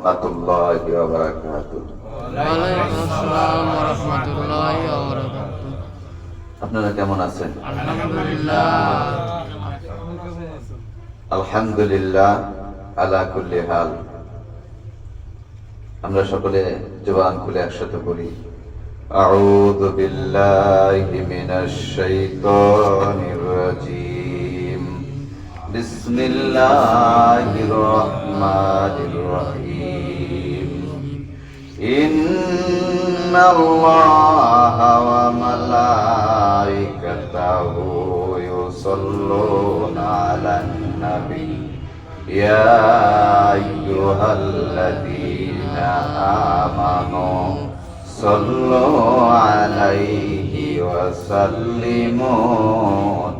রাহমাতুল্লাহি ওয়া বারাকাতুহু। ওয়ালাইকুম আসসালাম ওয়া রাহমাতুল্লাহি ওয়া বারাকাতুহু। আপনারা কেমন আছেন? আলহামদুলিল্লাহ। আলহামদুলিল্লাহ আলা কুল্লি হাল। আমরা সকলে জবান খুলে একসাথে বলি আউযু বিল্লাহি মিনাশ শাইতানির রাজীম। বিসমিল্লাহির রহমানির রহিম। ইন্নাল্লাহা ওয়া মালাইকাতাহু ইউসাল্লুনা আলান নাবী ইয়া আইয়ুহাল্লাযীনা আমানু সাল্লু আলাইহি ওয়া সাল্লিমু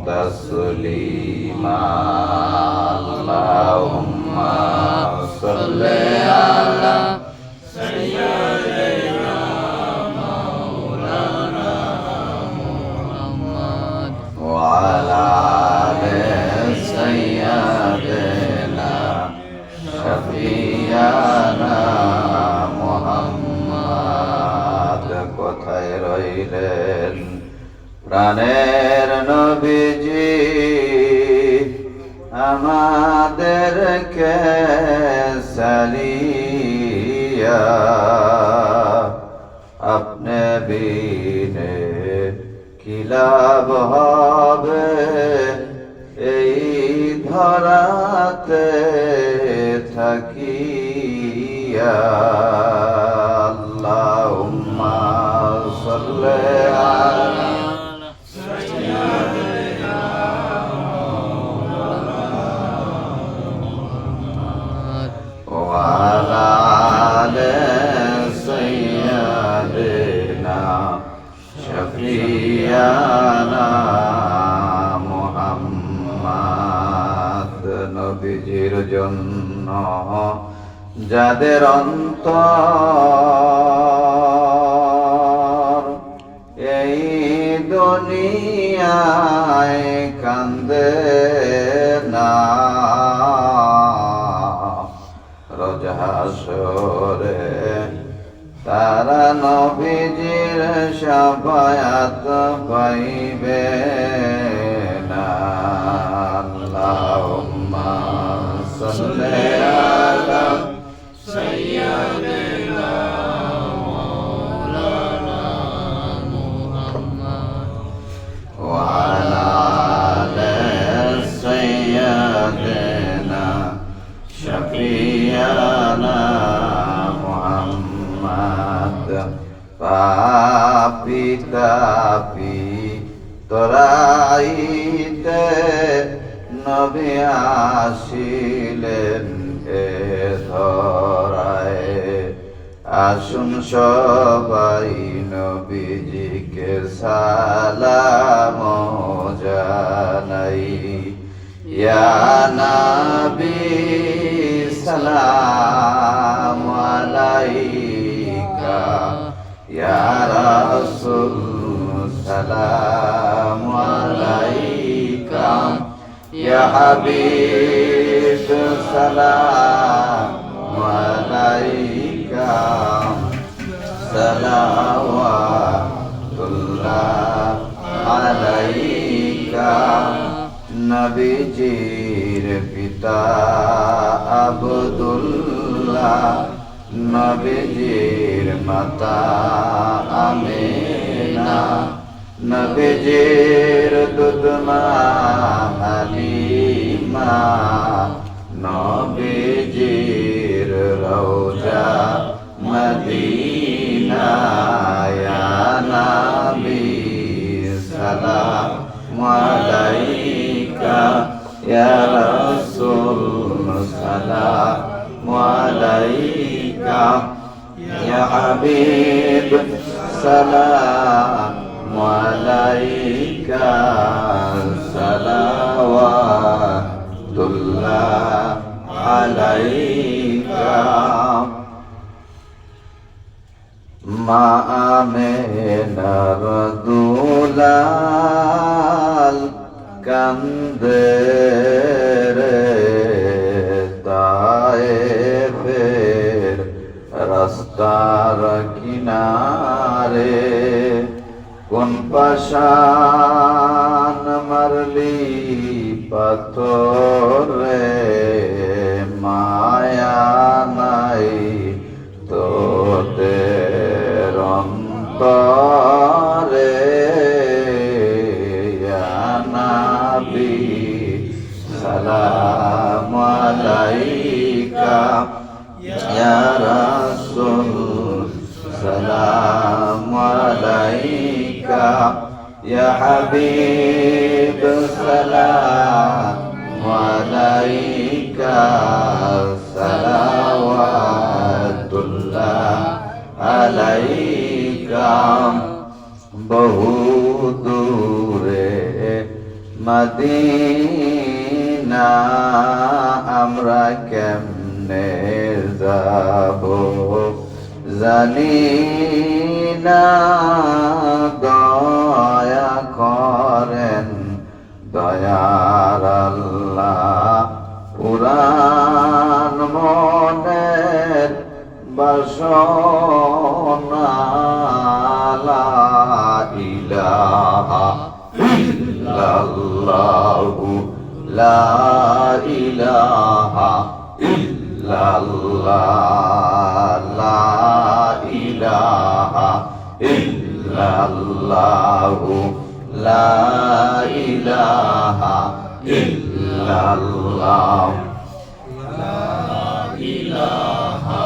তাসলিমা। আল্লাহুম্মা সাল্লি আলা সাইয়্যিদিনা মাওলানা মুহাম্মদ ওয়া আলা আলি সাইয়্যিদিনা শাফিয়ানা মুহাম্মদ। কোথায় রইলেন প্রাণের নবীজি, আমাদেরকে সালিয়া আপনি বিনে কি লাভ হবে এই ধরাতে থাকিয়া। আল্লাহুম্মা সাল্লি আলা ওয়া আলা আলি সাইয়্যিদিনা শাফিয়ানা মুহাম্মদ। নবীজির জন্য যাদের অন্তর এই দুনিয়ায় কান্দে না, রোজ হাসরে তারা নবীজির শাফায়াত পাইবে না। আল্লাহুম্মা সাল্লি আলা সাইয়্যিদিনা মাওলানা মুহাম্মদ ওয়া আলা আলি সাইয়্যিদিনা শাফিয়ানা মুহাম্মদ। পাপী তাপী তরাইতে নবী আসিলেন এ ধরায়। আসুন সবাই নবীজিকে সালাম জানাই। ইয়া নবী সালাম আলাইকা, ইয়া রাসূল সালাম আলাইকা, ইয়া হাবিব সালাম আলাইকা, সালাওয়াতুল্লাহ আলাইকা। নবীজির পিতা আব্দুল্লাহ, নবীজির মাতা আমিনা, নবীজির দুধমা হালিমা, নবীজির রওজা মদিনা। ইয়া নবী সালাম আলাইকা, ইয়া রাসূল সালাম আলাইকা, ইয়া হাবিব সালাম আলাইকা, সালাওয়াতুল্লাহ আলাইকা। মা আমেনার দুলাল কান্দে রে তায়েফের রাস্তার কিনারে কোন পাশান মারলি পাথরে মায়া নাই তোদের অন্তরে নবী সালাম আলাইকা ইয়া রাসূল সালাম আলাইকা ইয়া হাবিব সালাম আলাইকা সালাওয়াতুল্লাহ আলাইকা বহু দূরে মদিনা আমরা কেমনে যাব জানি না দয়া করেন দয়ার আল্লাহ পুরাণ মনের বাসনা লা ইলাহা ইল্লাল্লাহু লা ইলাহা ইল্লাল্লাহ লা ইলাহা ইল্লাল্লাহু লা ইলাহা ইল্লাল্লাহ লা ইলাহা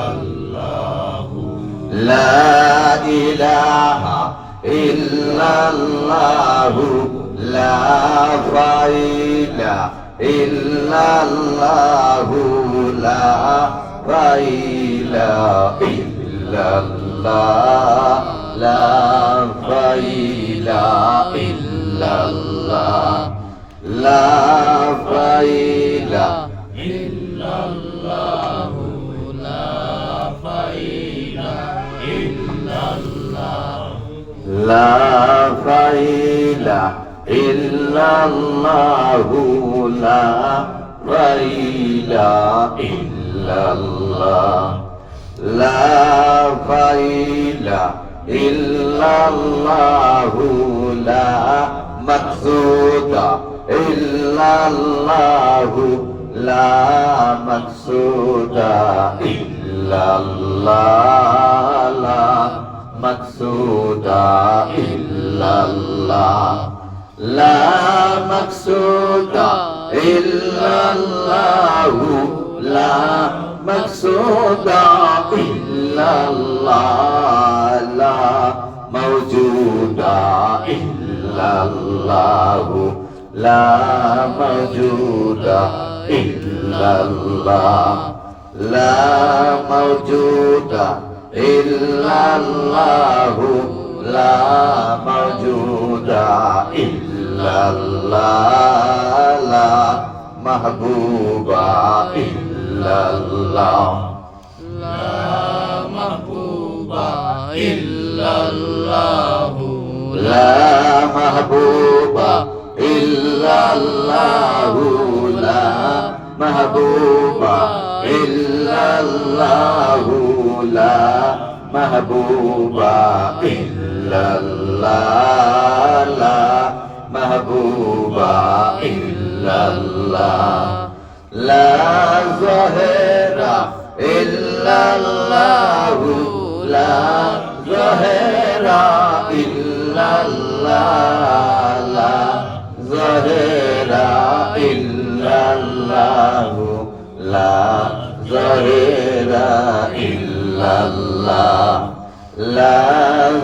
ইল্লাল্লাহু লা ইলাহা ইল্লাল্লাহু লা ফাইলা ইল্লাল্লাহু লা ফাইলা ইল্লাল্লাহ লা ফাইলা ইল্লাল্লাহ লা ফাইলা ইল্লাল্লাহু লা ফাইলা ইল্লাল্লাহ লা ফাইলা ইল্লাল্লাহু লা ফাইলা ইল্লাল্লাহ লা ফাইলা ইল্লাল্লাহু লা মাকসুদা ইল্লাল্লাহু লা মাকসুদা ইল্লাল্লাহ লা মাকসুদা ইল্লাল্লাহ লা মাকসুদা ইল্লাল্লাহু লা মাকসুদা ইল্লাল্লাহ লা মাওজুদা ইল্লাল্লাহু লা মাওজুদা ইল্লাল্লাহ লা মাওজুদা ইল্লাল্লাহু লা মাওজুদা ইল্লাল্লাহ লা মাহবুবা ইল্লাল্লাহ লা মাহবুবা ইল্লাল্লাহু লা মাহবুবা ইল্লাল্লাহু লা মাহবুবা ইল্লাল্লাহু লা মাহবুবা ইল্লাল্লাহ লা মাহবুবা ইল্লাল্লাহ লা যাহিরা ইল্লাল্লাহু লা যাহিরা ইল্লাল্লাহ লা যাহিরা ইল্লাল্লাহু লা যাহিরা ইল্লাল্লাহ লা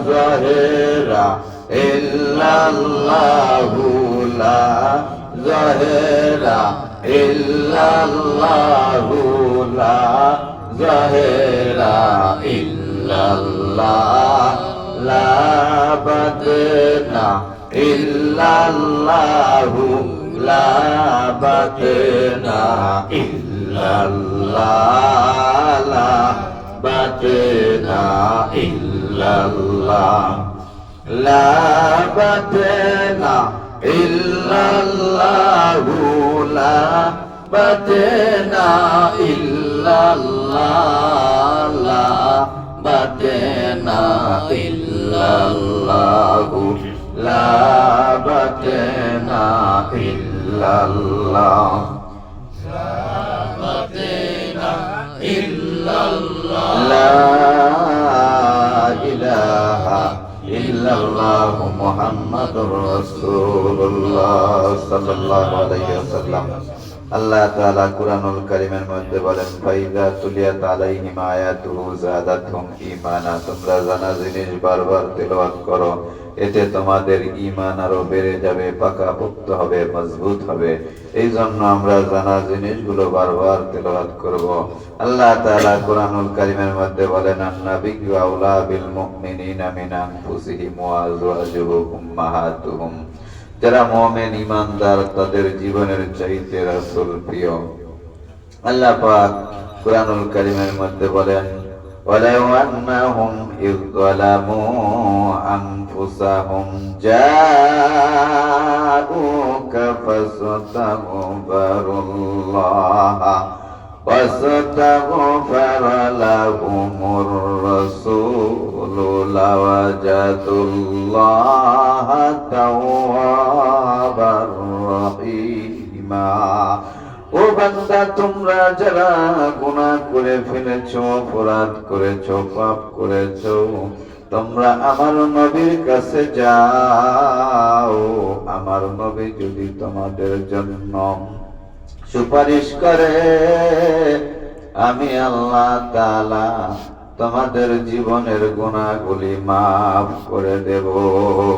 যাহিরা ইল্লাল্লাহু লা যাহিরা ইল্লাল্লাহু লা যাহিরা ইল্লাল্লাহ লা বাদনা ইল্লাল্লাহু লা বাদনা ইল্লাল্লাহ লা বাদনা ইল্লাল্লাহ লা বাদনা ইল্লাল্লাহু লা বাদনা ইল্লাল্লাহ ইল্লাল্লাহ লা বাতে না ইল্লাল্লাহু লা বাতে না ইল্লাল্লাহ লা ইলাহা ইল্লাল্লাহ মুহাম্মাদুর রাসূলুল্লাহ সাল্লাল্লাহু আলাইহি ওয়াসাল্লাম। আল্লাহ তাআলা কুরআনুল কারীমের মধ্যে বলেন, ফাইযা তুলিয়াত আলাইহিম আয়াতুহু যাদাতহুম ঈমানা। তোমরা জানা জিনিস বারবার তেলাওয়াত করো, এতে তোমাদের ঈমান আরো বেড়ে যাবে, পাকাপোক্ত হবে, মজবুত হবে। এই জন্য আমরা জানা জিনিসগুলো বারবার তেলাওয়াত করব। আল্লাহ তাআলা কুরআনুল কারীমের মধ্যে বলেন, আন-নাবিয়্যু আওলা বিল মুমিনিনা মিন আনফুসিহিম ওয়া আজওয়াজুহু উম্মাহাতুহুম। যারা মুমিন ঈমানদার তাদের জীবনের চাইতে রাসূল প্রিয়। আল্লাহ পাক কুরআনুল কারীমের মধ্যে বলেন, ওয়ালাউ আন্নাহুম ইয যালামু আনফুসাহুম জাউকা ফাস্তাগফিরুল্লাহ ওয়াস্তাগফারা লাহুমুর রাসূলু লাওয়াজাদুল্লাহা তাওয়াবার রহিমা। ও বান্দা, তোমরা যারা গুনাহ করে ফেলেছো, অপরাধ করেছো, পাপ করেছো, তোমরা আমার নবীর কাছে যাও। আমার নবী যদি তোমাদের জন্য সুপারিশ করে, আমি আল্লাহ তাআলা তোমাদের জীবনের গুনাহগুলি মাফ করে দেব।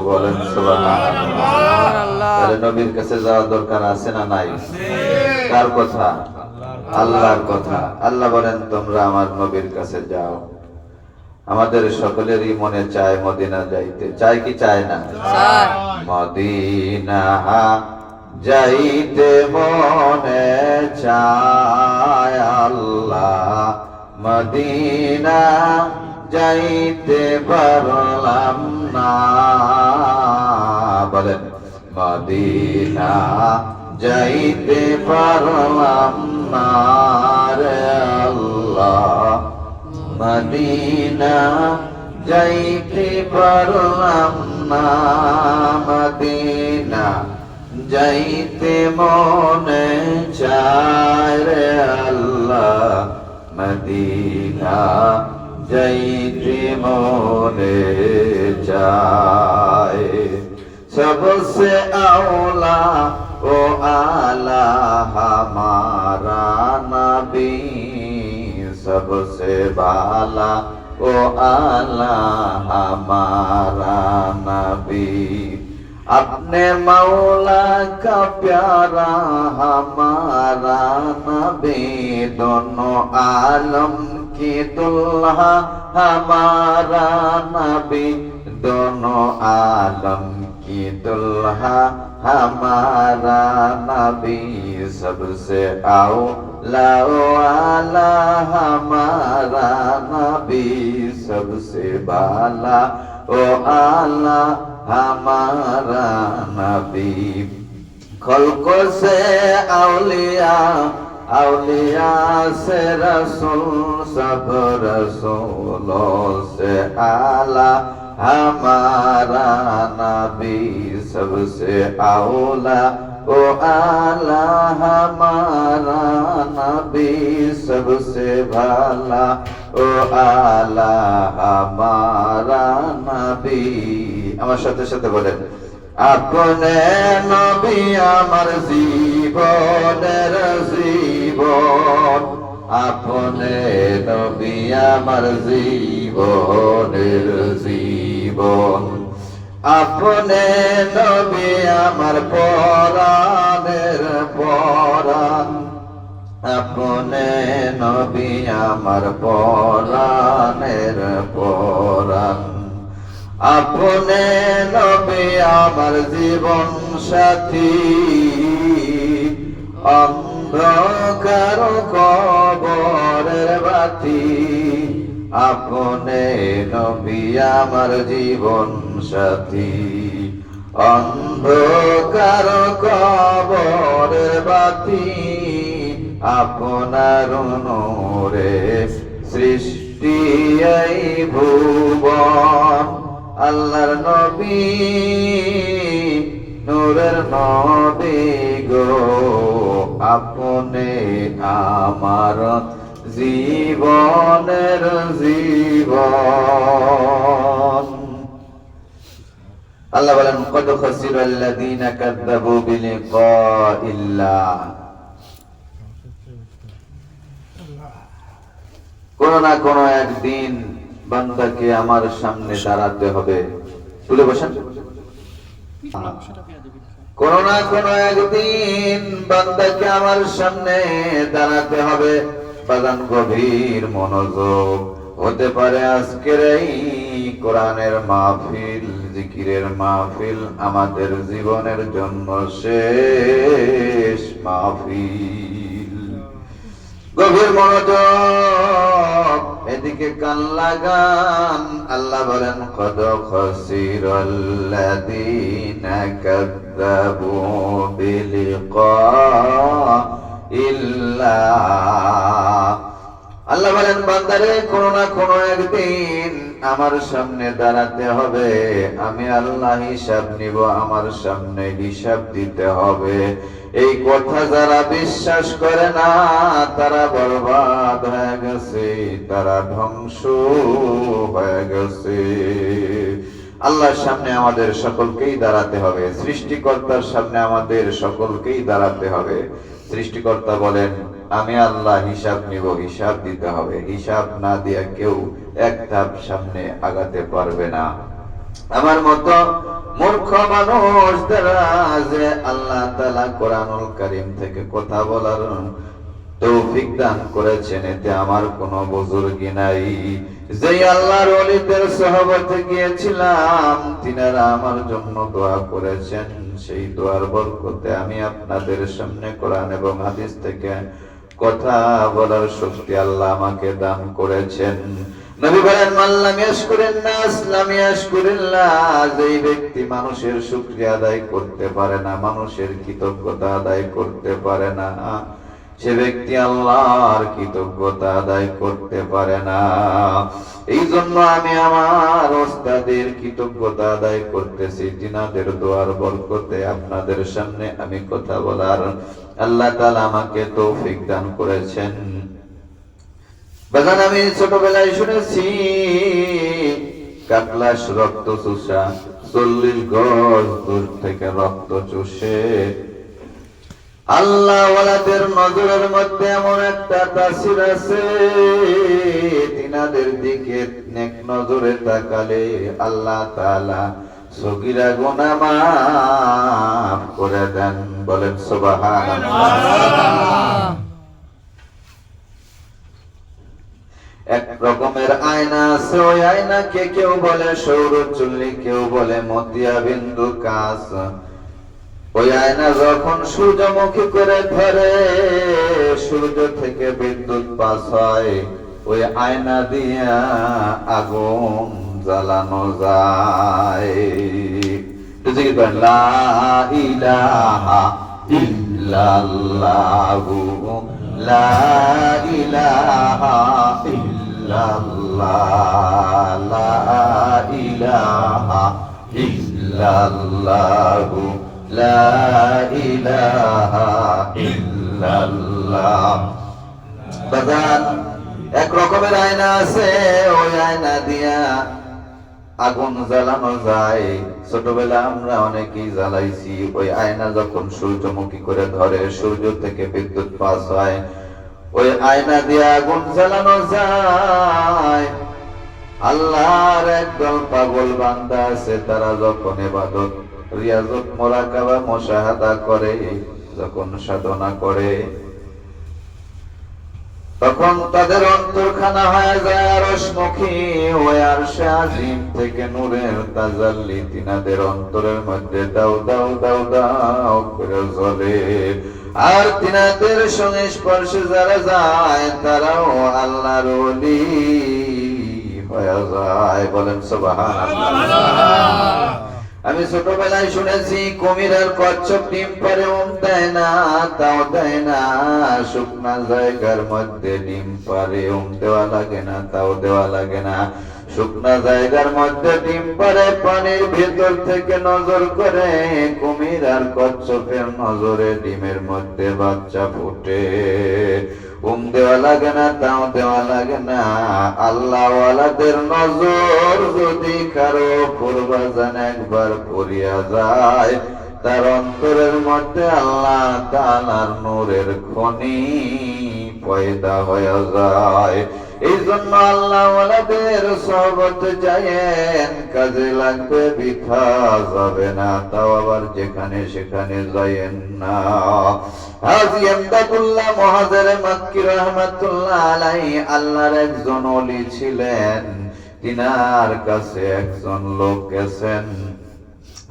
বলেন সুবহানাল্লাহ। তাহলে নবীর কাছে যাওয়ার দরকার আছে না নাই? কার কথা? আল্লাহর কথা। আল্লাহ বলেন, তোমরা আমার নবীর কাছে যাও। আমাদের সকলেরই মনে চায় মদিনা যাইতে, চায় কি চায় না? মদিনা যাইতে মনে চায় আল্লাহ, মদিনা যাইতে পারলাম না। বলেন, মদিনা যাইতে পারলাম না রে আল্লাহ, মদিনা যাইতে পারলাম না। মদিনা যাইতে মনে চায় রে আল্লাহ, মদিনা যাইতে মনে চায়। सबसे औला ओ आला हमारा नबी, सबसे बाला ओ आला हमारा नबी। अपने मौला का प्यारा हमारा नबी, दोनों आलम की दुल्हा हमारा नबी, दोनों आलम की दुल्हा हमारा नबी। सबसे औला वाला हमारा नबी, सबसे बाला ओ आला हमारा नबी। खल्को से औलिया, औलिया से रसूल, सब रसूलों से आला हमारा नबी। सबसे औला ओ आला हमारा नबी, सबसे भाला ओ आला हमारा नबी। আমার সাথে সাথে বলেন, আপনে নবী আমার জীবনের জীবন, আপনে নবী আমার জীবনের জীবন, আপনে নবী আমার পরাণের পরাণ, আপনে নবী আমার পরাণের পরাণ, আপনে নবী আমার জীবন সাথী। অন্ধকার কবরের বাতি, আপনে নবী আমার জীবন সাথী। অন্ধকার কবরের বাতি, আপনার নূরে সৃষ্টি এই ভুবন। আল্লাহর নবী নূরের নবী গো, আপনি আমার জীবনের জীবন। আল্লাহ বলেন কদ খাসিরাল্লাযীনা কাযযাবু বিলিকাইল্লাহ। কোন না কোন একদিন বান্দাকে আমার সামনে দাঁড়াতে হবে। তুলে বসেন। কোন না কোন একদিন বান্দাকে আমার সামনে দাঁড়াতে হবে। বাজান গভীর মনোযোগ। হতে পারে আজকের এই কোরআনের মাহফিল, জিকিরের মাহফিল আমাদের জীবনের জন্য শেষ মাহফিল। গভীর মনোযোগ, এদিকে কান লাগান। আল্লাহ বলেন কদ খাসিরাল্লাযীনা কাযযাবু বিলিকাইল্লাহ। আল্লাহ বলেন বান্দারে কোন না কোন একদিন আমার সামনে দাঁড়াতে হবে। আমি আল্লাহ হিসাব নিব, আমার সামনে হিসাব দিতে হবে। এই কথা যারা বিশ্বাস করে না তারা বরবাদ হয়ে গেছে, তারা ধ্বংস হয়ে গেছে। আল্লাহর সামনে আমাদের সকলকেই দাঁড়াতে হবে, সৃষ্টিকর্তার সামনে আমাদের সকলকেই দাঁড়াতে হবে। সৃষ্টিকর্তা বলেন আমি আল্লাহ হিসাব নিব, হিসাব দিতে হবে। হিসাব না দিয়ে কেউ এক ধাপ সামনে আগাতে পারবে না। আমার মতো মূর্খ মানুষ দ্বারা যে আল্লাহ তাআলা কোরআনুল কারীম থেকে কথা বলার তৌফিক দান করেছেন, এতে আমার কোনো বুজুর্গি নাই। যে আল্লাহর ওলিদের সহবতে গিয়েছিলাম, তিনারা আমার জন্য দোয়া করেছেন। সেই দোয়ার বরকতে আমি আপনাদের সামনে কোরআন এবং হাদিস থেকে কথা বলার শক্তি আল্লাহ আমাকে দান করেছেন। নবী বলেন মান লাম ইয়াশকুরিন নাস লাম ইয়াশকুরিল্লাহ। যেই ব্যক্তি মানুষের শুকরিয়া আদায় করতে পারে না, মানুষের কৃতজ্ঞতা আদায় করতে পারে না, সে ব্যক্তি আল্লাহর কৃতজ্ঞতা আদায় করতে পারে না। এই জন্য আমি আমার ওস্তাদের কৃতজ্ঞতা আদায় করতেছি। তিনাদের দোয়ার বরকতে আপনাদের সামনে আমি কথা বলার আল্লাহ তাআলা আমাকে তৌফিক দান করেছেন। বাজান আমি ছোটবেলায় শুনেছি কাকলাস রক্ত চুষা 40 গজ দূর থেকে রক্ত চুষে। আল্লাহ ওয়ালাদের নজরের মধ্যে এমন একটা তাসির আছে, তিনাদের দিকে নেক নজরে তাকালে আল্লাহ তাআলা সগীরা গুনাহ মাফ করে দেন। বলেন সুবহানাল্লাহ। এক রকমের আয়না আছে, ওই আয়নাকে কেউ বলে সৌরচুল্লি, কেউ বলে মতিয়া বিন্দু কাঁচ। ওই আয়না যখন সূর্যমুখী করে ধরে, সূর্য থেকে বিদ্যুৎ পাস হয়, ওই আয়না দিয়া আগুন জ্বালানো যায়। লা ইলাহা ইল্লাল্লাহু লা ইলাহা ইল্লাল্লাহ লা ইলাহা ইল্লাল্লাহু লা ইলাহা ইল্লাল্লাহ। বাজান এক রকমের আয়না আছে, ওই আয়না দিয়া আগুন জ্বালানো যায়। ছোটবেলা আমরা অনেকেই জ্বালাইছি। ওই আয়না যখন সূর্যমুখী করে ধরে, সূর্য থেকে বিদ্যুৎ পাস হয়, ওই আয়না দিয়ে আগুন জ্বালানো যায়। আল্লাহর একদল পাগল বান্দা আছে, তারা যখন ইবাদত, রিয়াজত, মুরাকাবা, মুশাহাদা করে, যখন সাধনা করে, তখন তাদের অন্তরখানা হয়ে যায় আরশমুখী। ওই আরশে আজিম থেকে নূরের তাজাল্লি তিনাদের অন্তরের মধ্যে দাও দাও দাও দাও করে জ্বলে। আর তিনাদের সংস্পর্শে যারা যায় তারাও আল্লাহর ওলি হয়ে যায়। বলেন সুবহানাল্লাহ। আমি ছোটবেলায় শুনেছি কুমির আর কচ্ছপ ডিম পারে দেয় না, তাও দেয় না। শুকনা জায়গার মধ্যে ডিম পারে দেওয়া লাগে না, তাও দেওয়া লাগে না। শুকনা জায়গার মধ্যে ডিম পারে, পানির ভেতর থেকে নজর করে কুমির আর কচ্ছপের নজরে ডিমের মধ্যে বাচ্চা ফুটে। দেওয়া লাগে না, তাও দেওয়া লাগে না। আল্লাহওয়ালাদের নজর যদি কারো পূর্বাজান একবার পড়িয়া যায়, তার অন্তরের মধ্যে আল্লাহ তাআলার নূরের খনি পয়দা হয়ে যায়। এই জন্য আল্লাহওয়ালাদের সহবত যায়েন, কাজে লাগবে, বৃথা যাবে না। তাও আবার যেখানে সেখানে যায়েন না। হাজী ইমদাদুল্লাহ মুহাজিরে মাক্কি রাহমাতুল্লাহ আলাইহি আল্লাহর একজন ওলি ছিলেন। তিনার কাছে একজন লোক গেছেন,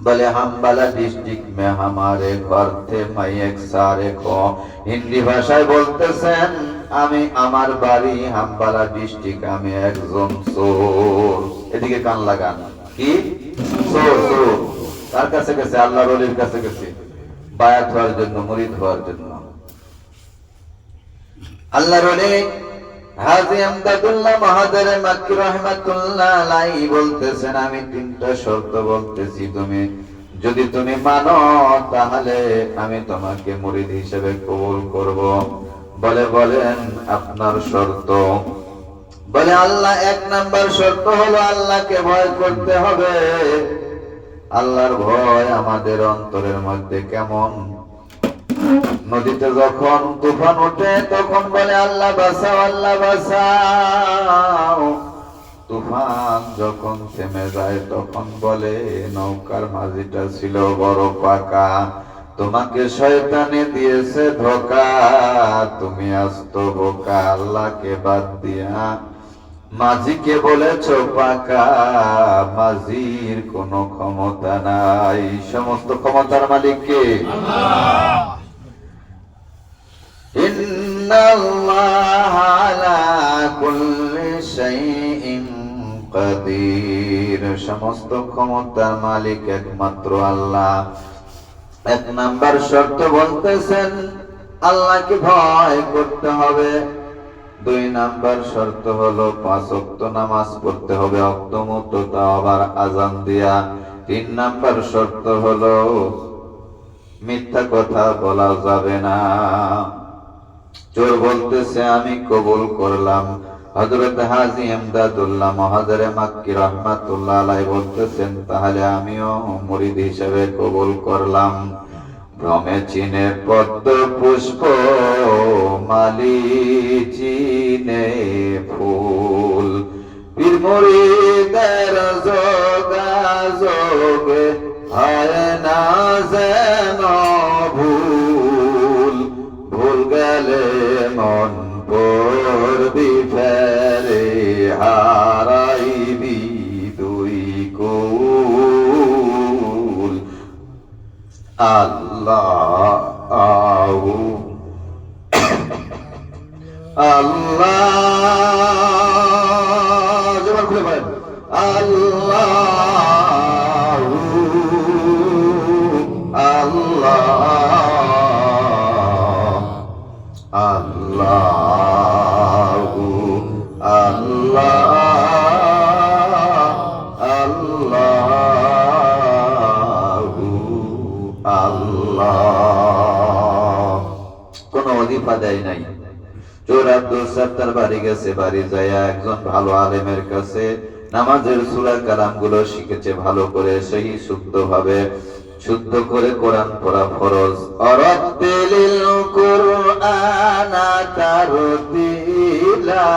বলে হামবালা ডিস্ট্রিক্ট মে হামারে ঘর থে মাই এক সারে খো। হিন্দি ভাষায় বলতেছেন, আমি আমার বাড়ি হামবালা ডিস্ট্রিক্ট, আমি একজন চোর। এদিকে কান লাগান, কি চোর? চোর তার কাছে গেছে, আল্লাহর ওলির কাছে গেছে বায়াত হওয়ার জন্য, মুরিদ হওয়ার জন্য। আল্লাহর ওলি হাজী ইমদাদুল্লাহ মুহাজিরে মাক্কি রাহমাতুল্লাহ আলাইহি বলতেছেন, আমি তিনটা শর্ত বলতেছি, যদি তুমি মানো তাহলে আমি তোমাকে মুরিদ হিসেবে কবুল করব। বলে, বলেন আপনার শর্ত। বলে, আল্লাহ, এক নাম্বার শর্ত হলো আল্লাহকে ভয় করতে হবে। আল্লাহর ভয় আমাদের অন্তরের মধ্যে কেমন? নদীতে যখন তুফান ওঠে তখন বলে আল্লাহ বাঁচাও, আল্লাহ বাঁচাও। তুফান যখন থেমে যায় তখন বলে নৌকার মাঝিটা ছিল বড় পাকা, তোমাকে শয়তানে দিয়েছে ধোঁকা, তুমি আস্ত বোকা। আল্লাহকে বাদ দিয়া মাঝিকে বলেছ পাকা, মাঝির কোনো ক্ষমতা নাই। সমস্ত ক্ষমতার মালিক কে? আল্লাহ। ইন্নাল্লাহা আলা কুল্লি শাইইন কাদির। সমস্ত ক্ষমতার মালিক একমাত্র আল্লাহ। এক নাম্বার শর্ত বলতেছেন আল্লাহকে ভয় করতে হবে। দুই নাম্বার শর্ত হলো 5 ওয়াক্ত নামাজ পড়তে হবে অক্তমত, তা আবার আজান দিয়া। 3 নাম্বার শর্ত হলো মিথ্যা কথা বলা যাবে না। চোর বলতেছে আমি কবুল করলাম। হযরত হাজী ইমদাদুল্লাহ মুহাজিরে মাক্কি রাহমাতুল্লাহ আলাইহি বলতেছেন, তাহলে আমিও মুরিদ হিসেবে কবুল করলাম। ভ্রমে চিনে পদ্ম পুষ্প, মালি চিনে ফুল, পীর মুরিদের যোগাযোগ হয় না যেন ভুল, ভুল গেলে মন পড়বি ফেরে, হারাইবি দুই কুল। আল্লাহ আল্লাহ, জবান খুলে বলেন আল্লাহ আল্লাহ আল্লাহ আল্লাহ আল্লাহ। কোন ওজিফা দেয় নাই। চোর আব্দুল সত্তার বাড়ি গেছে, বাড়ি যায় একজন ভালো আলেমের কাছে নামাজের সূরা কালাম গুলো শিখেছে ভালো করে, সেই শুদ্ধ ভাবে শুদ্ধ করে কোরআন পড়া ফরজ। অরাত্তিলিল কুরআনা তারতিলা,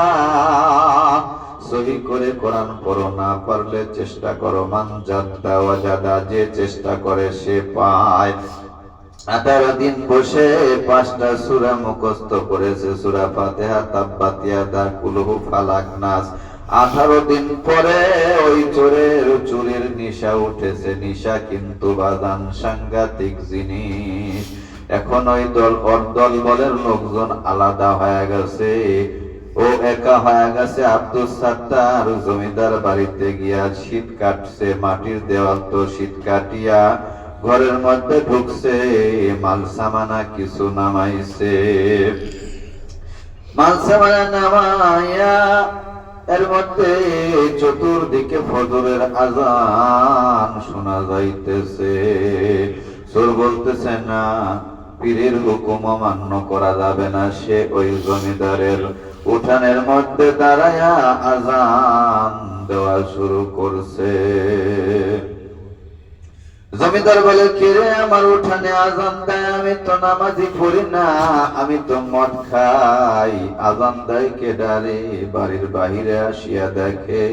সহি করে কোরআন পড়ো, না পারলে চেষ্টা করো। মান জাদ্দা ওয়াজাদা, যে চেষ্টা করে সে পায়। 18 দিন বসে 5টা সূরা মুখস্থ করেছে, সূরা ফাতিহা, তাব্বাত ইয়াদা, কুল হু, ফালাক, নাস। 18 দিন পরে ওই চোরের চুরির নিশা উঠেছে। নিশা কিন্তু বাজান সাংঘাতিক জিনিস। এখন ওই দল বলের লোকজন আলাদা হয়ে গেছে। ও একা হয়ে গেছে। আব্দুল সাত্তার জমিদার বাড়িতে গিয়া শীত কাটছে, মাটির দেওয়াল তো শীত কাটিয়া ঘরের মধ্যে ঢুকছে, মাল সামানা কিছু নামাইছে। মাল সামানা নামাইয়া এর মধ্যে চতুর্দিকে ফজরের আজান শোনা যাইতেছে। চোর বলতেছে না, পীরের হুকুম অমান্য করা যাবে না। সে ওই জমিদারের উঠানের মধ্যে দাঁড়ায়া আজান দেওয়া শুরু করছে। জমিদার বলে, কে রে আমার উঠানে আজান দেয়? আমি তো নামাজি পড়ি না, আমি তো মদ খাই। আজান দেয় কে ডারে? বাড়ির বাহিরে আসিয়া দেখে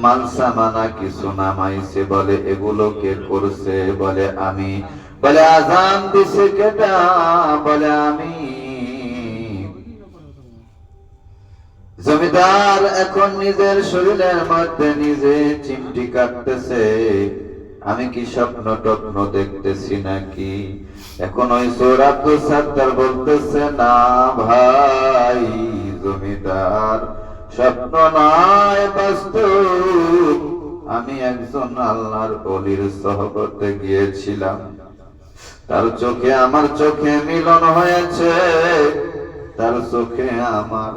মালসামানা কিছু নামাইছে। বলে, এগুলো কে করছে? বলে, আমি। বলে, আজান দিছে কেটা? বলে, আমি। জমিদার এখন নিজের শরীরের মধ্যে নিজে চিমটি কাটতেছে। আমি কি স্বপ্ন টপ্ন দেখতেছি নাকি? এখন ওই চোর আব্দুল সাত্তার বলতেছে, না ভাই জমিদার, স্বপ্ন নয়, বাস্তব। আমি একজন আল্লাহর ওলির সহবতে গিয়েছিলাম, তার চোখে আমার চোখে মিলন হয়েছে, তার চোখে আমার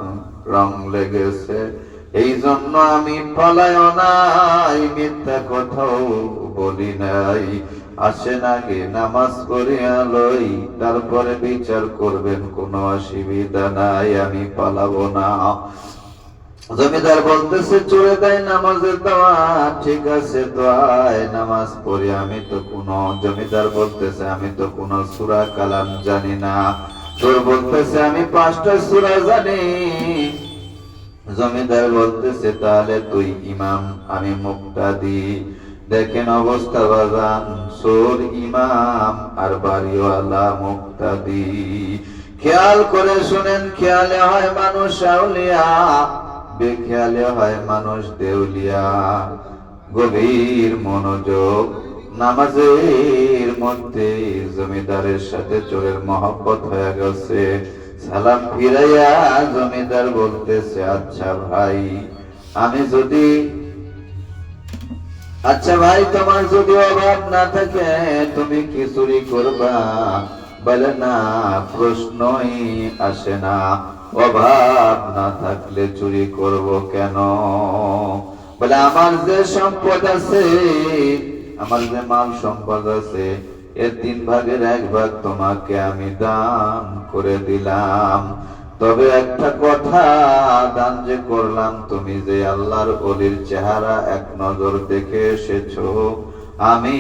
রং লেগেছে। এই জন্য আমি পালায় নাই, মিথ্যা কথাও বলি নাই। আসেন আগে নামাজ পড়িয়া লই, তারপরে বিচার করবেন, কোনো অসুবিধা নাই, আমি পালাবো না। জমিদার বলতেছে, চলে দেয় নামাজের দাওয়াত, ঠিক আছে তো আয় নামাজ পড়ি। আমি তো কোনো, জমিদার বলতেছে, আমি তো কোনো সূরা কালাম জানি না। চোর বলতেছে, আমি 5টা সূরা জানি। জমিদার বলতেছে, তাহলে তুই ইমাম, আমি মুক্তাদি। দেখেন অবস্থা বাজান, চোর ইমাম আর বাড়িওয়ালা মুক্তাদি। খেয়াল করে শুনেন, খেয়ালে হয় মানুষ আউলিয়া, বেখেয়ালে হয় মানুষ দেউলিয়া। গভীর মনোযোগ নামাজের মধ্যে জমিদারের সাথে চোরের মহব্বত হয়ে গেছে। সালাম ফিরাইয়া জমিদার বলতেছে, আচ্ছা ভাই, আমি যদি, আচ্ছা ভাই, তোমার যদি অভাব না থাকে তুমি কি চুরি করবা? বলে, না, প্রশ্নই আসে না, অভাব না থাকলে চুরি করব কেন? বলে, আমার যে সম্পদ আছে, আমার যে মাল সম্পদ আছে, এর 3 ভাগের 1 ভাগ তোমাকে আমি দান করে দিলাম। তবে একটা কথা, দান যে করলাম, তুমি যে আল্লাহর ওলির চেহারা এক নজর দেখে এসেছো, আমি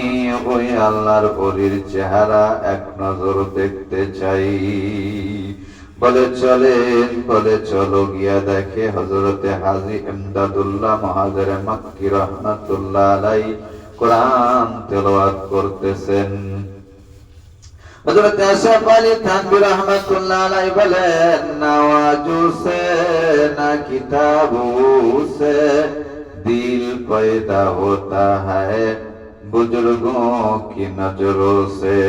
ওই আল্লাহর ওলির চেহারা এক নজর দেখতে চাই। বলে, চলেন। বলে, চলো গিয়া দেখে হযরতে হাজী ইমদাদুল্লাহ মুহাজিরে মক্কি রাহমাতুল্লাহ আলাইহি কোরআন তেলাওয়াত করতেছেন। হযরত আশরাফ আলী থানভী রাহমাতুল্লাহ আলাইহি বলেন, নওয়াজু সে না কিতাবু সে দিল पैदा होता है बुजुर्गों की नजरों से।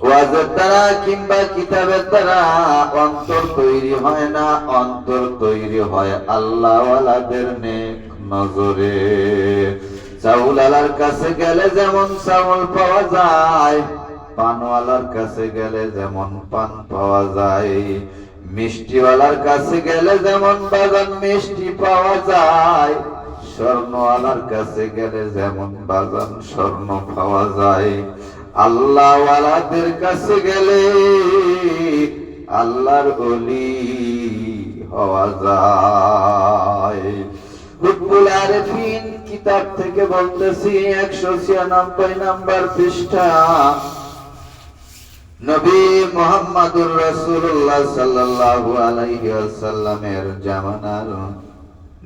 ওয়াজের দ্বারা কিংবা কিতাবের দ্বারা অন্তর তৈরি হয় না, অন্তর তৈরি হয় আল্লাহওয়ালাদের নেক নজরে। চাউল আলার কাছে গেলে যেমন চাউল পাওয়া যায়, পানওয়ালার কাছে গেলে যেমন পান পাওয়া যায়, মিষ্টিওয়ালার কাছে গেলে যেমন বাগান মিষ্টি পাওয়া যায়, স্বর্ণওয়ালার কাছে গেলে যেমন বাগান স্বর্ণ পাওয়া যায়, আল্লাহওয়ালাদের কাছে গেলে আল্লাহর ওলি হওয়া যায়। হুব্বুল আরিফিন কিতাব থেকে বলতেছি, 196 নম্বর পৃষ্ঠা। নবী মুহাম্মদুর রাসূলুল্লাহ সাল্লাল্লাহু আলাইহি ওয়াসাল্লামের জামানার,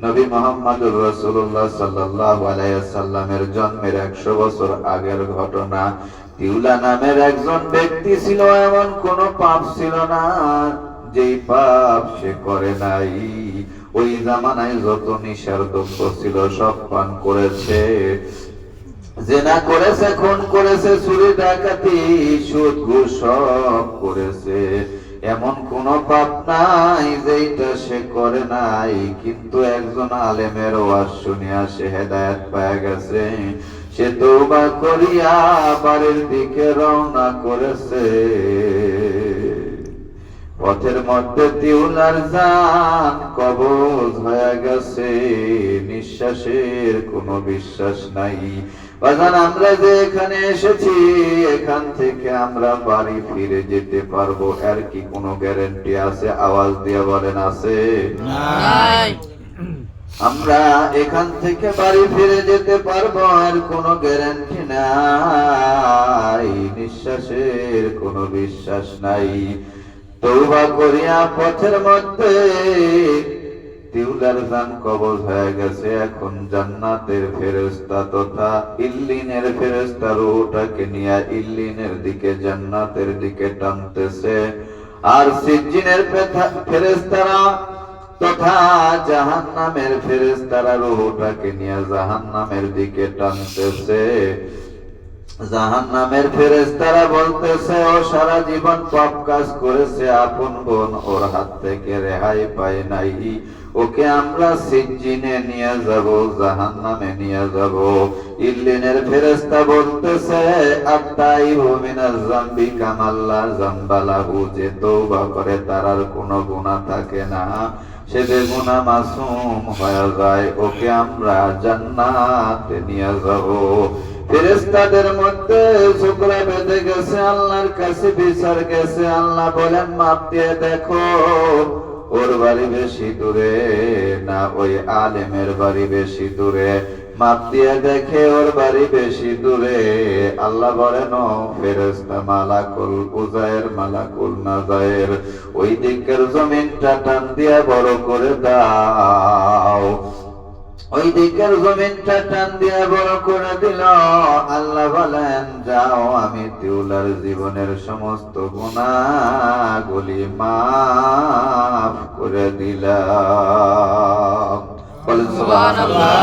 নবী মুহাম্মদুর রাসূলুল্লাহ সাল্লাল্লাহু আলাইহি ওয়াসাল্লামের জন্মের 100 বছর আগের ঘটনা। তিউলা নামের একজন ব্যক্তি ছিল, এমন কোন পাপ ছিল না যেই পাপ সে করে নাই। ওই জামানায় যত নিশার দ্রব্য ছিল সব পান করেছে, জেনা করেছে, খুন করেছে, চুরি ডাকাতি, সুদ ঘুষ সব করেছে। এমন কোন পাপ নাই যেটা সে করে নাই, কিন্তু একজন আলেমের ওয়াজ শুনিয়া সে হেদায়েত পেয়ে গেছে। সে তওবা করিয়া বাড়ির দিকে রওনা করেছে। পথের মধ্যে তিউলার জান কবজ হয়ে গেছে, নিঃশ্বাসের কোনো বিশ্বাস নাই। বাজান, আমরা যে এখানে এসেছি এখান থেকে আমরা বাড়ি ফিরে যেতে পারবো এর কি কোনো গ্যারান্টি আছে? আওয়াজ দিয়ে বলেন, আছে? নাই। আমরা এখান থেকে বাড়ি ফিরে যেতে পারবো আর কোনো গ্যারান্টি নাই, নিঃশ্বাসের কোনো বিশ্বাস নাই। তওবা করিয়া পথের মধ্যে তিউলার জান কবজ হয়ে গেছে। এখন জান্নাতের ফেরেশতা তথা ইল্লিনের ফেরেশতা রূহটাকে নিয়ে ইল্লিনের দিকে জান্নাতের দিকে টানতেছে। আর সিজ্জিনের ফেরেশতারা তথা জাহান্নামের ফেরেশতারা রূহটাকে নিয়ে জাহান্নামের দিকে টানতেছে। জাহান্নামের ফেরেশতারা বলতেছে, ও সারা জীবন পাপ কাজ করেছে, আপন বোন ওর হাত থেকে রেহাই পায় নাই, ওকে আমরা সিজ্জিনে নিয়ে যাব, জাহান্নামে নিয়ে যাব। ইল্লিনের ফেরেশতা বলতেছে, আত্তাইবু মিনাজ যামবি কামাল্লা যামবালাহু, যে তওবা করে তার আর কোনো গুনাহ থাকে না, সে বেগুনাহ মাসুম হয়ে যায়, ওকে আমরা জান্নাতে নিয়ে যাব। ফেরেশতাদের মধ্যে শুকরা বেঁধে গেছে, আল্লাহর কাছে বিচার গেছে। আল্লাহ বলেন, মাপ দিয়ে দেখো ওর বাড়ি বেশি দূরে না ওই আলেমের বাড়ি বেশি দূরে? মাপ দিয়ে দেখে ওর বাড়ি বেশি দূরে। আল্লাহ বলেন, ও ফেরেশতা মালাকুল উজায়ের মালাকুল নাজায়ের, ওই দিকের জমিনটা টান দিয়া বড় করে দাও। ওই দিকের জমিনটা টান দিয়া বড় করে দিল। আল্লাহ বলেন, যাও, আমি তিউলার জীবনের সমস্ত গুনাহগুলি মাফ করে দিলাম। বলেন সুবহানাল্লাহ।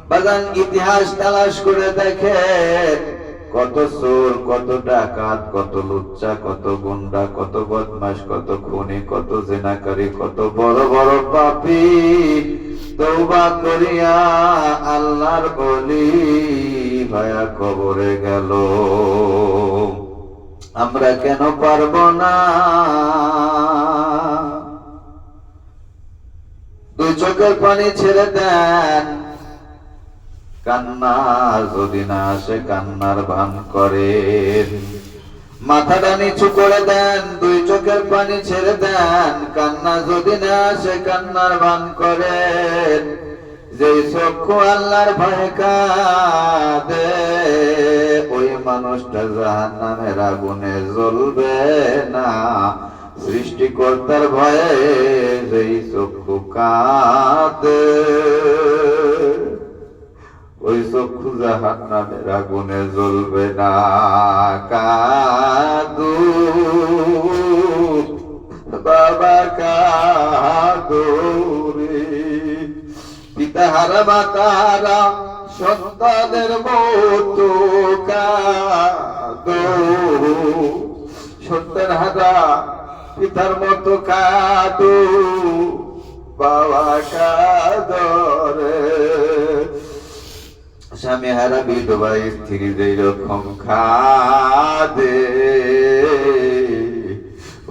বাজান, ইতিহাস তালাশ করে দেখেন, কত চোর, কত ডাকাত, কত লুচ্চা, কত গুন্ডা, কত বদমাশ, কত খুনি, কত জিনাকারী, কত বড় বড় পাপী তওবা করিয়া আল্লাহর ওলি হয়ে কবরে গেল। আমরা কেন পারবো না? দুই চোখের পানি ছেড়ে দেন, কান্না যদি না আসে কান্নার ভান করেন। মাথাটা নিচু করে দেন, দুই চোখের পানি ছেড়ে দেন, কান্না যদি না আসে কান্নার ভান করেন। যে চক্ষু আল্লাহর ভয়ে কাঁদে ওই মানুষটা জাহান্নামের আগুনে জ্বলবে না। সৃষ্টিকর্তার ভয়ে যেই চক্ষু কাঁদে ওই চক্ষু জাহান্নামের আগুনে জ্বলবে না। কাঁদু বাবা কাঁদু রে, পিতাহারা মাতারা সন্তানের মতো কাঁদো, সন্তান হারা পিতার মতো কাঁদো, বাবা কাঁদো রে। স্বামী হারা বিধবা স্ত্রী যেরকম কাঁদে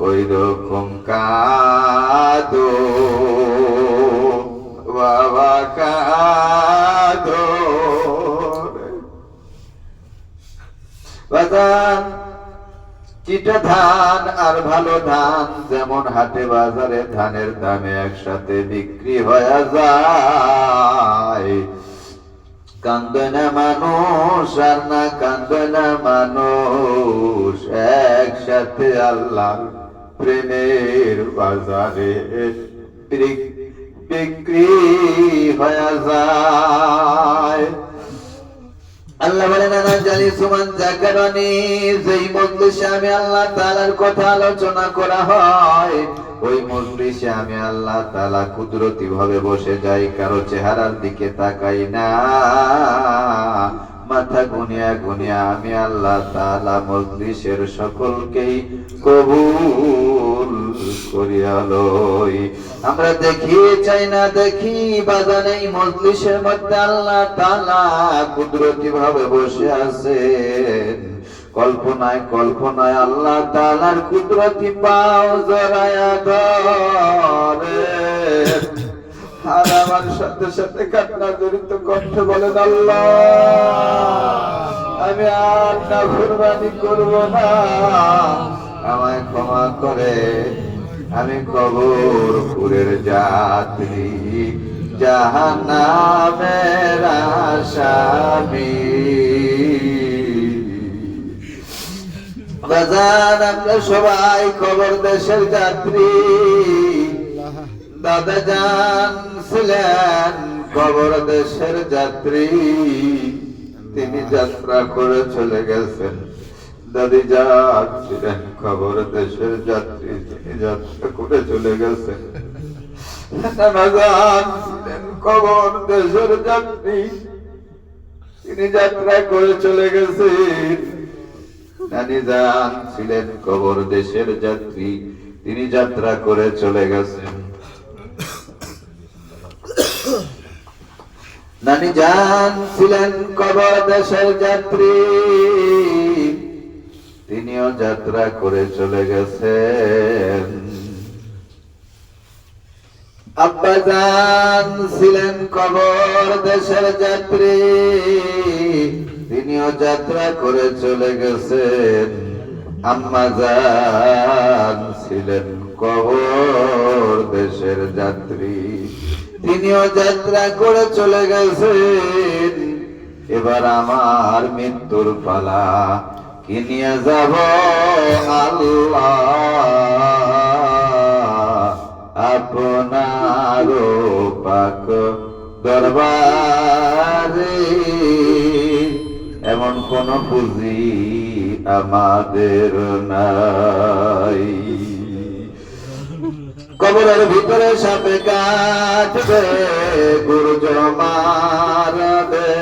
ওই রকম কাঁদো, বাবা কাঁদো। বাজান, চিটা ধান আর ভালো ধান যেমন হাটে বাজারে ধানের দামে একসাথে বিক্রি হয়ে যায়, কান্দে না মানুষ আর না কান্দে না মানুষ একসাথে আল্লাহর প্রেমের বাজারে বিক্রি হয়ে যায়। আল্লাহ বলেন, আনা জালিসুমান যাকারানি, যেই মজলিসে আমি আল্লাহ তাআলার কথা আলোচনা করা হয় ওই মজলিসে আমি আল্লাহ তাআলা কুদরতি ভাবে বসে যাই, কারো চেহারার দিকে তাকাই না, মাথা গুনিয়া গুনিয়া আমি আল্লাহ তাআলা মজলিসের সকলকেই কবুল করিয়া লই। আমরা দেখি চাই না দেখি বাজান এই মজলিসের মধ্যে আল্লাহ তাআলা কুদরতি ভাবে বসে আছেন। কল্পনায় কল্পনায় আল্লাহ তাআলার কুদরতি পাও জড়ায়া ধরে। আর আমার সাথে সাথে কান্না জড়িত কণ্ঠে বলেন, আল্লাহ আমি আর নাফরমানি করব না, আমায় ক্ষমা করে। আমি কবরপুরের যাত্রী, জাহান্নামের আসামি। বাজার আমরা সবাই কবর দেশের যাত্রী। দাদা জান ছিলেন কবর দেশের যাত্রী, তিনি যাত্রা করে চলে গেছেন। দাদি জান ছিলেন কবর দেশের যাত্রী, তিনি যাত্রা করে চলে গেছেন। নানা জান ছিলেন কবর দেশের যাত্রী, তিনি যাত্রা করে চলে গেছেন। নানি জান ছিলেন কবর দেশের যাত্রী, তিনি যাত্রা করে চলে গেছেন। নানি জান ছিলেন কবর দেশের যাত্রী, তিনিও যাত্রা করে চলে গেছেন। আব্বা জান ছিলেন কবর দেশের যাত্রী, তিনিও যাত্রা করে চলে গেছেন। আম্মা জান ছিলেন কবর দেশের যাত্রী, তিনিও যাত্রা করে চলে গেছেন। এবার আমার মৃত্যুর পালা, কি নিয়ে যাব আল্লাহ আপনার পাক দরবারে। এমন কোন পুঁজি আমাদের নাই। কবরের ভিতরে সাপে কাটবে, গুরুজ মারবে,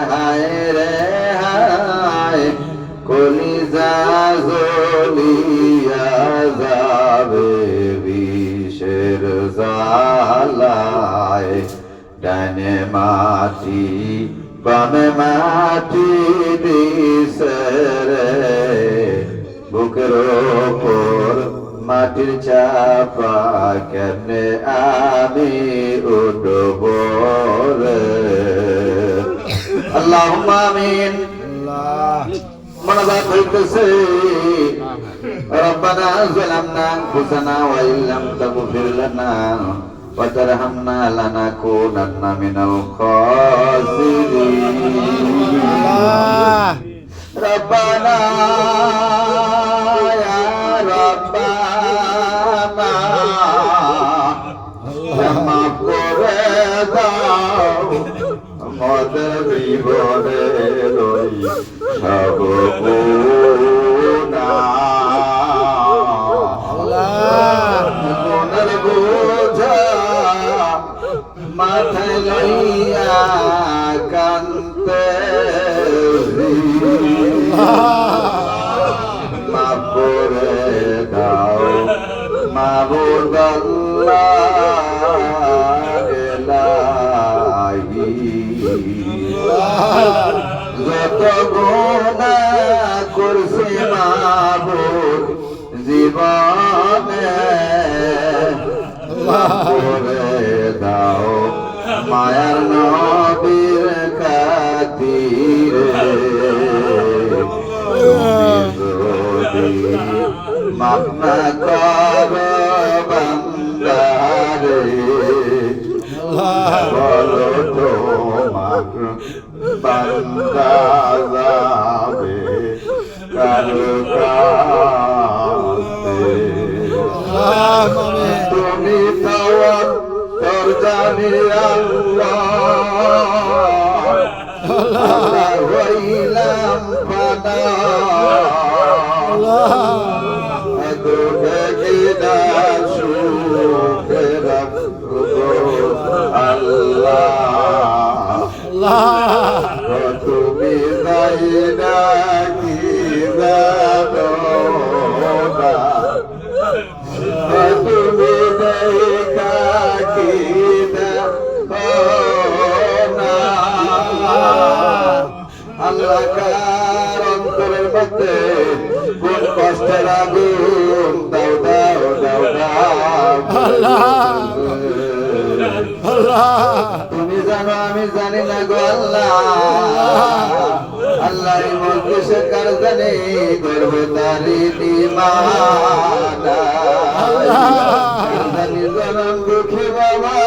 হায় রে হায় কলিজা জ্বলিয়া যাবে বিষের জ্বালায়। ডানে মাটি বামে মাটি দিছে রে, বুকের ওপর মাটির চাপা, কেমনে আমি উঠব রে। আল্লাহুম্মা আমিন। মনোভাব হইতেছে, রব্বানা যালামনা আনফুসানা ওয়া ইল্লাম তাগফির লানা ওয়া তারহামনা লানাকুনান্না মিনাল খাসিরিন। রব্বানা ইয়া রব্বানা মাফ করে দাও আমাদের জীবনে রই সব গুনাহ। মনের বোঝা মাথায় লইয়া কান্দে, মাফ করে দাও মাবুদ আল্লাহ ইলাহি। যত গুনাহ করছি মাবুদ জীবনে, মাফ করে দাও মায়ার নবীর খাতিরে। মাফ না করো বান্দারে, বলো তোমার বান্দা যাবে কার কাছে। তুমি তাওয়ার তোর জানি আল্লাহ, আল্লাহ হইলাম ফানা। আল্লাহ আল্লাহ কার অন্তরের মধ্যে কোন কষ্টের আগুন দাও দাও দাও দাও তুমি জানো আমি জানি না গো আল্লাহ আল্লাহ এই মজলিসে কার জানে গর্বে তারি দিমানা জানি জনম দুঃখী বাবা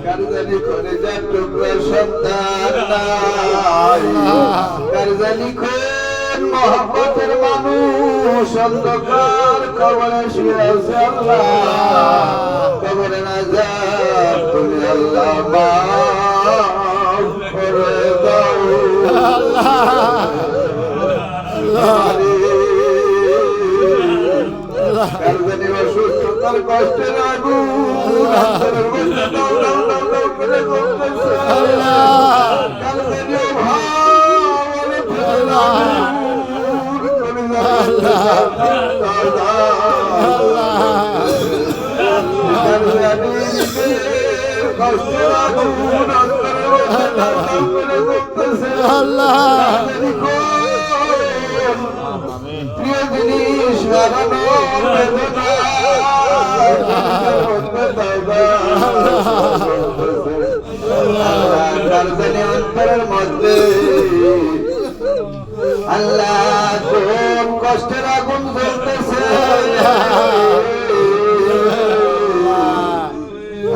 কার জানি করে যা টুকরা সন্তান নাই কার জানি কোন মহব্বতের মানুষ অন্ধকার কবরে শুয়ে আছে আল্লাহ কবরে না যা তুমি আল্লাহ মাফ করে দাও কার জানি অসুস্থতার কষ্টের আগুন অন্তরের মধ্যে দাও দাও দাও দাও করে জ্বলতেছে কার জানি প্রিয় জিনিস অন্তরের মধ্যে আল্লাহ কোন কষ্টের আগুন জ্বলতেছে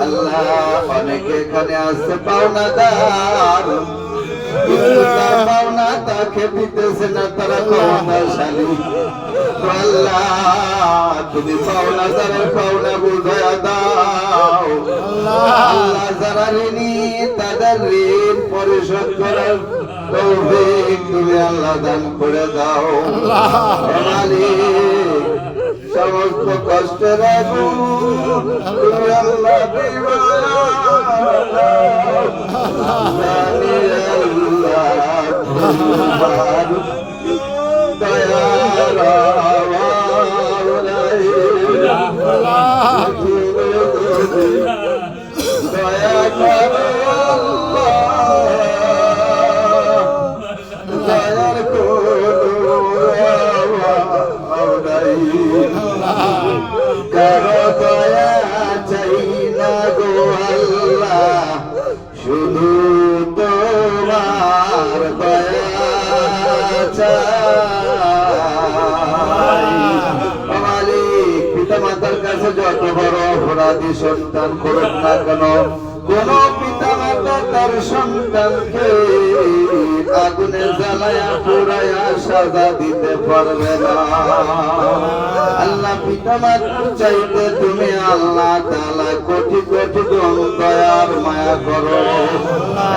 আল্লাহ অনেকে এখানে আসতে পাওনাদার পাওনা তাকে দিতেছে না তারা ক্ষমতাশালী আল্লাহ তুমি পাওনাদারের পাওনা বুঝাইয়া দাও আল্লাহ যারা ঋণী তাদের ঋণ পরিশোধ করার তৌফিক তুমি আল্লাহ দান করে দাও মালিক সমস্ত কষ্টের আগুন তুমি আল্লাহ দিবা কারো দয়া চাই না গো আল্লাহ শুধু তোমার দয়া চাই মালিক পিতা মাতার কাছে যত বড় অপরাধী সন্তান করুক না কেন কোন পিতা মাতা তার সন্তানকে আগুনে জ্বালায়া পোড়ায়া সাজা দিতে পারবে না আল্লাহ পিতা মাতার চাইতে তুমি আল্লাহ তাআলা কোটি কোটি গুণ দয়ার মায়া করো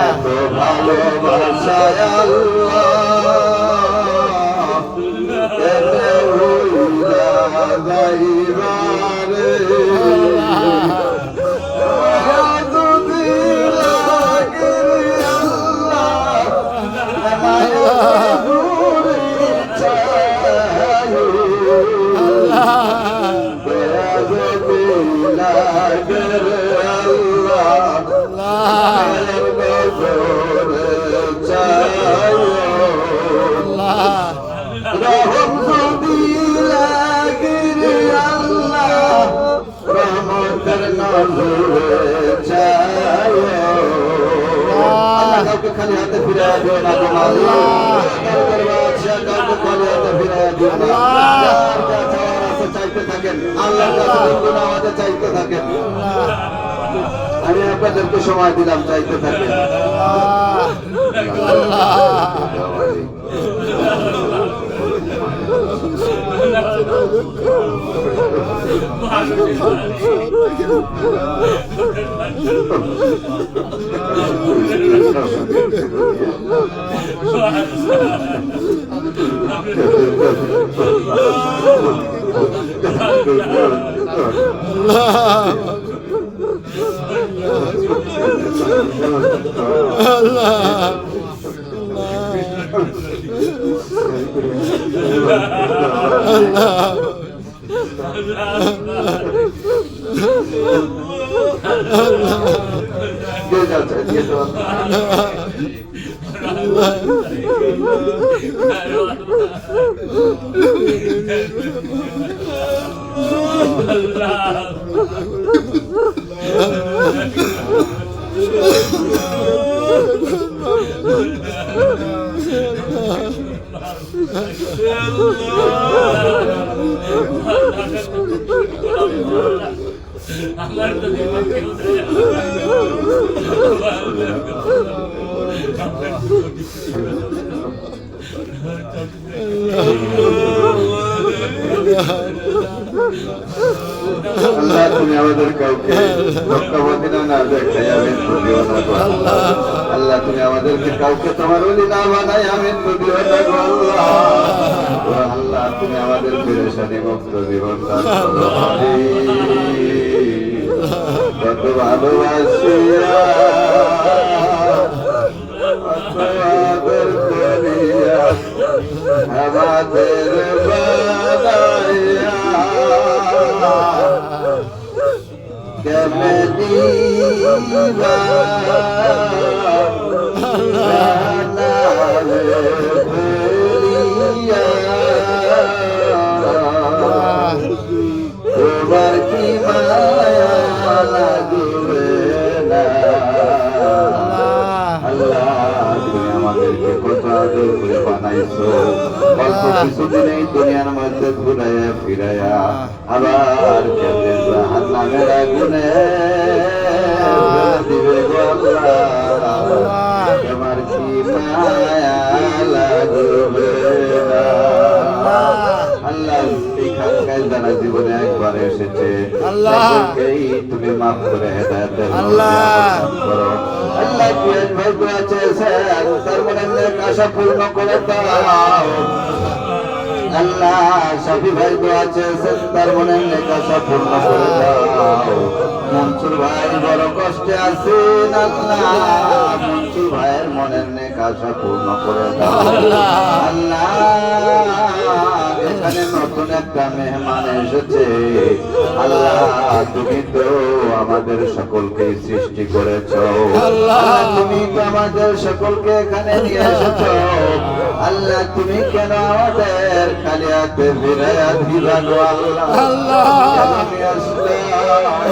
এত ভালোবাসায় আল্লাহ কেনে হইলা যাইবারে খালি হাতে ফিরে দিও না চাইতে থাকেন আল্লাহর কাছে চাইতে থাকেন আমি আপনাদেরকে সময় দিলাম চাইতে থাকেন দিয়ে যাও চাই, দিয়ে যাও। আমার তো জীবন কেউ আল্লাহ তুমি আমাদের কাউকে ধোঁকাবাজি না দেখাইয়া মৃত্যু দিও না গো আল্লাহ। আল্লাহ তুমি আমাদেরকে কাউকে তোমার ওলি না বানাইয়া মৃত্যু দিও না গো আল্লাহ। ও আল্লাহ তুমি আমাদের পেরেশানি মুক্ত জীবন দান করো। কত ভালোবাসিয়া কত আদর করিয়া আমাদের বানাইয়া কেমনিবা জানালে ভুলিয়া তোমার কি মায়া লাগবে না আল্লাহ তুমি আমাদেরকে কত আদর করে বানাইছো অল্প কিছুদিনেই দুনিয়ার মধ্যে ঘুরাইয়া ফিরাইয়া আবার কেমন জাহান্নামের আগুনে দিবে গো আল্লাহ তোমার কি মায়া লাগবে না আল্লাহ এই খানকায় যারা জীবনে একবার এসেছে তাদেরকেই তুমি মাফ করে হেদায়েতের করো আল্লাহ কুয়েত ভাই দোয়া চেয়েছেন তার মনে আশা পূর্ণ করে দাও আল্লাহ শাফি ভাই দোয়া চেয়েছেন তার মনে আশা পূর্ণ করে দাও মনসুর ভাই বড় কষ্টে আছেন আল্লাহ মনসুর ভাইয়ের মনের নেক আশা পূর্ণ করে দাও আল্লাহ এখানে নতুন একটা মেহমান এসেছে আল্লাহ তুমি তো আমাদের সকলকে সৃষ্টি করেছ আল্লাহ তুমি তো আমাদের সকলকে এখানে নিয়ে এসেছ আল্লাহ তুমি কেন আমাদের খালি হাতে ফিরাইয়া দিবা গো আল্লাহ আমি আসলাম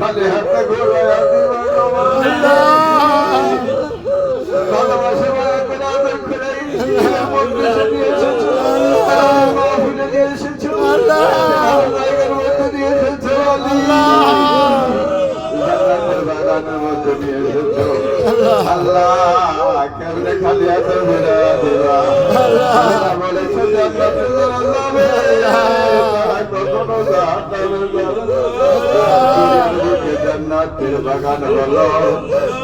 খালি হাতে ঘুরাইয়া দিবা গো আল্লাহ ভালোবাসা মায়া করে আদর করে এমন দেশে নিয়ে এসেছো মাহফিলে নিয়ে এসেছো জায়গার মধ্যে নিয়ে এসেছো জান্নাতের বাগানের মধ্যে নিয়ে এসেছো আল্লাহ কেমনে খালি হাতে ফিরাইয়া দিবা আল্লাহ বলেছো জান্নাতে যাবে কখনো জান্নাতের বাগান হলো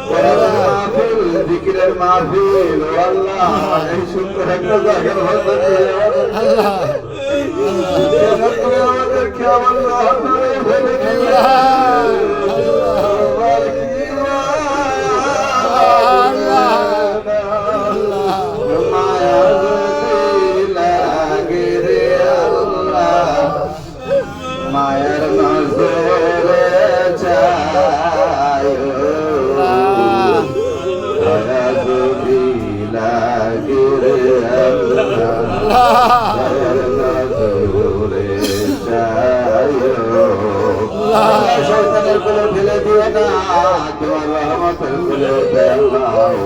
কোরআনের মাহফিল জিকিরের মাহফিল আল্লাহ এই সুন্দর একটা জায়গার মধ্যে দিয়ে আল্লাহ তুমি আমাদেরকে আল্লাহ ফেলে দিলে মায়ের নজরে চায় দয়া যদি লাগে রে আল্লাহ মায়ের নজরে চায় শয়তানের কোলে ফেলে দিও না তোমার রহমতের কোলে দাও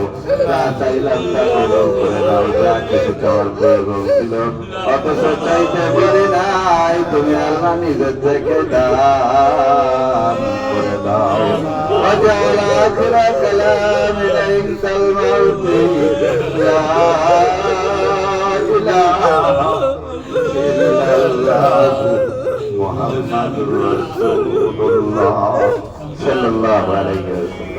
যা চাইলাম তা করে দাও যা কিছু চাওয়ার প্রয়োজন ছিল অথচ চাইতে পারি নাই তুমি আল্লাহ নিজের থেকে দান করে দাও وجعل آخر كلامنا عند الموت لا إله إلا الله محمد رسول الله صلى الله عليه وسلم